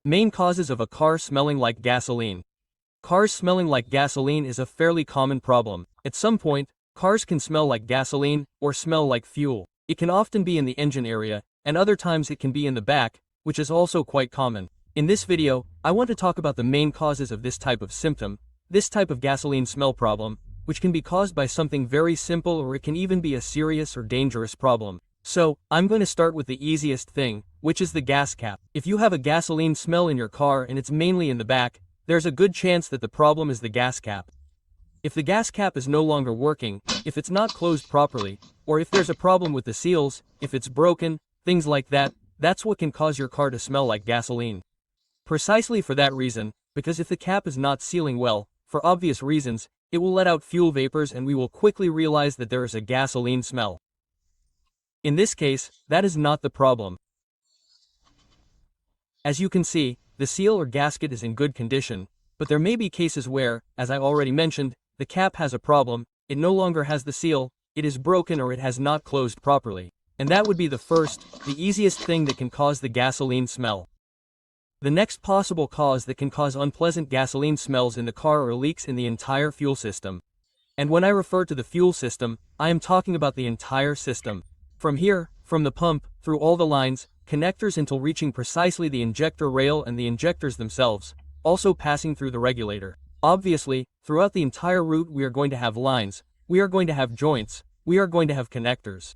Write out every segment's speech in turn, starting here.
Main causes of a car smelling like gasoline. Cars smelling like gasoline is a fairly common problem. At some point, cars can smell like gasoline or smell like fuel. It can often be in the engine area, and other times it can be in the back, which is also quite common. In this video, I want to talk about the main causes of this type of symptom, this type of gasoline smell problem, which can be caused by something very simple or it can even be a serious or dangerous problem. So, I'm going to start with the easiest thing, which is the gas cap. If you have a gasoline smell in your car and it's mainly in the back, there's a good chance that the problem is the gas cap. If the gas cap is no longer working, if it's not closed properly, or if there's a problem with the seals, if it's broken, things like that, that's what can cause your car to smell like gasoline. Precisely for that reason, because if the cap is not sealing well, for obvious reasons, it will let out fuel vapors and we will quickly realize that there is a gasoline smell. In this case, that is not the problem. As you can see, the seal or gasket is in good condition, but there may be cases where, as I already mentioned, the cap has a problem, it no longer has the seal, it is broken or it has not closed properly. And that would be the easiest thing that can cause the gasoline smell. The next possible cause that can cause unpleasant gasoline smells in the car are leaks in the entire fuel system. And when I refer to the fuel system, I am talking about the entire system. From here, from the pump, through all the lines, connectors until reaching precisely the injector rail and the injectors themselves, also passing through the regulator. Obviously, throughout the entire route we are going to have lines, we are going to have joints, we are going to have connectors.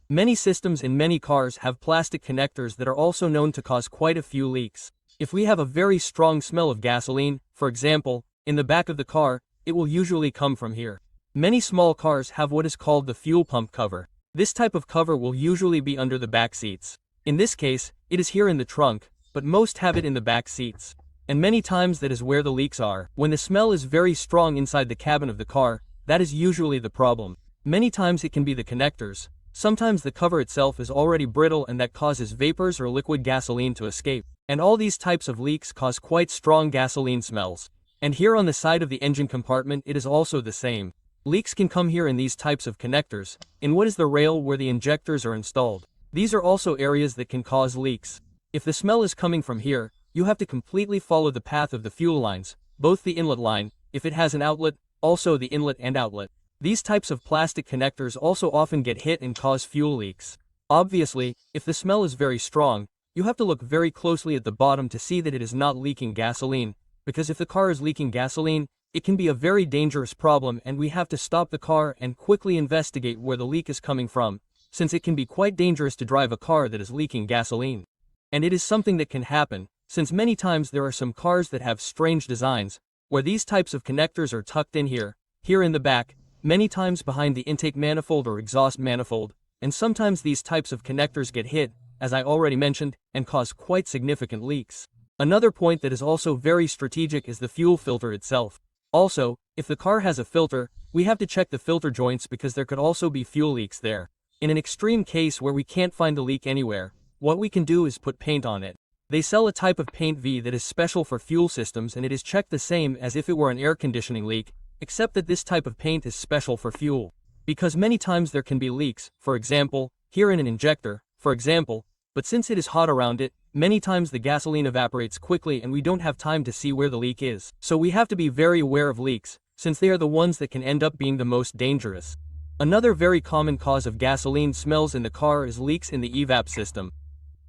Many systems in many cars have plastic connectors that are also known to cause quite a few leaks. If we have a very strong smell of gasoline, for example, in the back of the car, it will usually come from here. Many small cars have what is called the fuel pump cover. This type of cover will usually be under the back seats. In this case, it is here in the trunk, but most have it in the back seats. And many times that is where the leaks are. When the smell is very strong inside the cabin of the car, that is usually the problem. Many times it can be the connectors. Sometimes the cover itself is already brittle and that causes vapors or liquid gasoline to escape. And all these types of leaks cause quite strong gasoline smells. And here on the side of the engine compartment it is also the same. Leaks can come here in these types of connectors, in what is the rail where the injectors are installed. These are also areas that can cause leaks. If the smell is coming from here, you have to completely follow the path of the fuel lines, both the inlet line, if it has an outlet, also the inlet and outlet. These types of plastic connectors also often get hit and cause fuel leaks. Obviously, if the smell is very strong, you have to look very closely at the bottom to see that it is not leaking gasoline, because if the car is leaking gasoline, it can be a very dangerous problem and we have to stop the car and quickly investigate where the leak is coming from, since it can be quite dangerous to drive a car that is leaking gasoline. And it is something that can happen, since many times there are some cars that have strange designs, where these types of connectors are tucked in here in the back, many times behind the intake manifold or exhaust manifold, and sometimes these types of connectors get hit, as I already mentioned, and cause quite significant leaks. Another point that is also very strategic is the fuel filter itself. Also, if the car has a filter, we have to check the filter joints because there could also be fuel leaks there. In an extreme case where we can't find the leak anywhere, what we can do is put paint on it. They sell a type of paint V that is special for fuel systems and it is checked the same as if it were an air conditioning leak, except that this type of paint is special for fuel. Because many times there can be leaks, for example, here in an injector, for example, but since it is hot around it, many times the gasoline evaporates quickly and we don't have time to see where the leak is. So we have to be very aware of leaks, since they are the ones that can end up being the most dangerous. Another very common cause of gasoline smells in the car is leaks in the Evap system.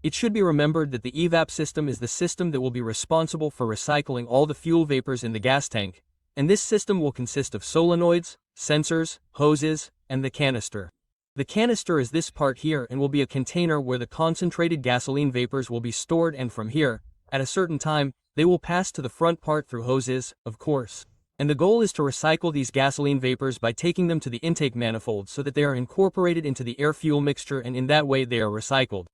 It should be remembered that the Evap system is the system that will be responsible for recycling all the fuel vapors in the gas tank, and this system will consist of solenoids, sensors, hoses, and the canister. The canister is this part here and will be a container where the concentrated gasoline vapors will be stored, and from here, at a certain time, they will pass to the front part through hoses, of course. And the goal is to recycle these gasoline vapors by taking them to the intake manifold so that they are incorporated into the air-fuel mixture and in that way they are recycled.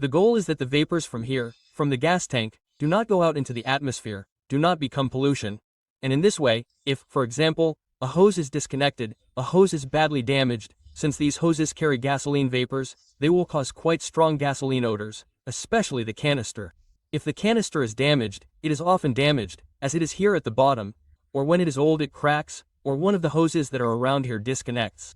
The goal is that the vapors from here, from the gas tank, do not go out into the atmosphere, do not become pollution. And in this way, if, for example, a hose is disconnected, a hose is badly damaged, since these hoses carry gasoline vapors, they will cause quite strong gasoline odors, especially the canister. If the canister is damaged, it is often damaged, as it is here at the bottom, or when it is old it cracks, or one of the hoses that are around here disconnects.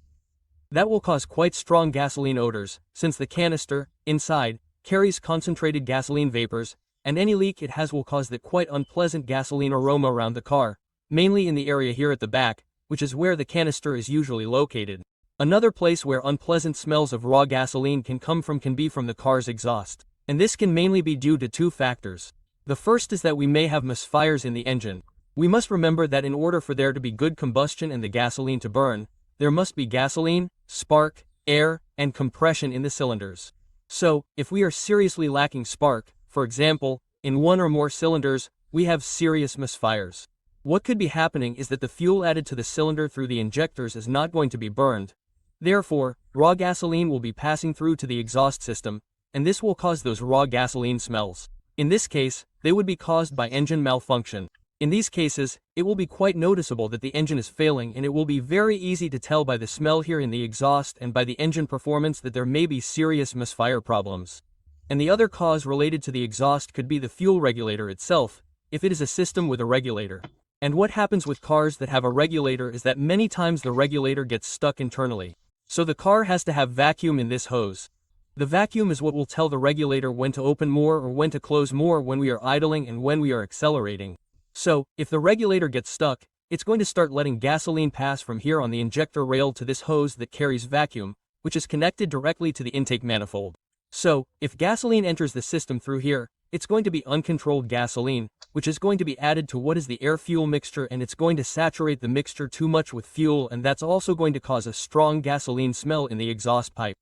That will cause quite strong gasoline odors, since the canister, inside, carries concentrated gasoline vapors, and any leak it has will cause that quite unpleasant gasoline aroma around the car, mainly in the area here at the back, which is where the canister is usually located. Another place where unpleasant smells of raw gasoline can come from can be from the car's exhaust. And this can mainly be due to two factors. The first is that we may have misfires in the engine. We must remember that in order for there to be good combustion and the gasoline to burn, there must be gasoline, spark, air, and compression in the cylinders. So, if we are seriously lacking spark, for example, in one or more cylinders, we have serious misfires. What could be happening is that the fuel added to the cylinder through the injectors is not going to be burned. Therefore, raw gasoline will be passing through to the exhaust system, and this will cause those raw gasoline smells. In this case, they would be caused by engine malfunction. In these cases, it will be quite noticeable that the engine is failing, and it will be very easy to tell by the smell here in the exhaust and by the engine performance that there may be serious misfire problems. And the other cause related to the exhaust could be the fuel regulator itself, if it is a system with a regulator. And what happens with cars that have a regulator is that many times the regulator gets stuck internally. So the car has to have vacuum in this hose. The vacuum is what will tell the regulator when to open more or when to close more when we are idling and when we are accelerating. So, if the regulator gets stuck, it's going to start letting gasoline pass from here on the injector rail to this hose that carries vacuum, which is connected directly to the intake manifold. So, if gasoline enters the system through here, it's going to be uncontrolled gasoline, which is going to be added to what is the air-fuel mixture, and it's going to saturate the mixture too much with fuel, and that's also going to cause a strong gasoline smell in the exhaust pipe.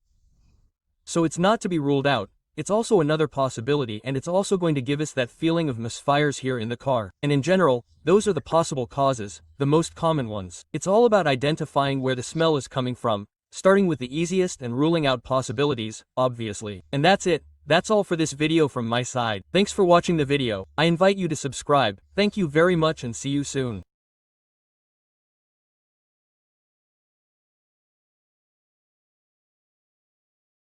So it's not to be ruled out. It's also another possibility, and it's also going to give us that feeling of misfires here in the car. And in general, those are the possible causes, the most common ones. It's all about identifying where the smell is coming from, starting with the easiest and ruling out possibilities, obviously. And that's it. That's all for this video from my side. Thanks for watching the video. I invite you to subscribe. Thank you very much and see you soon.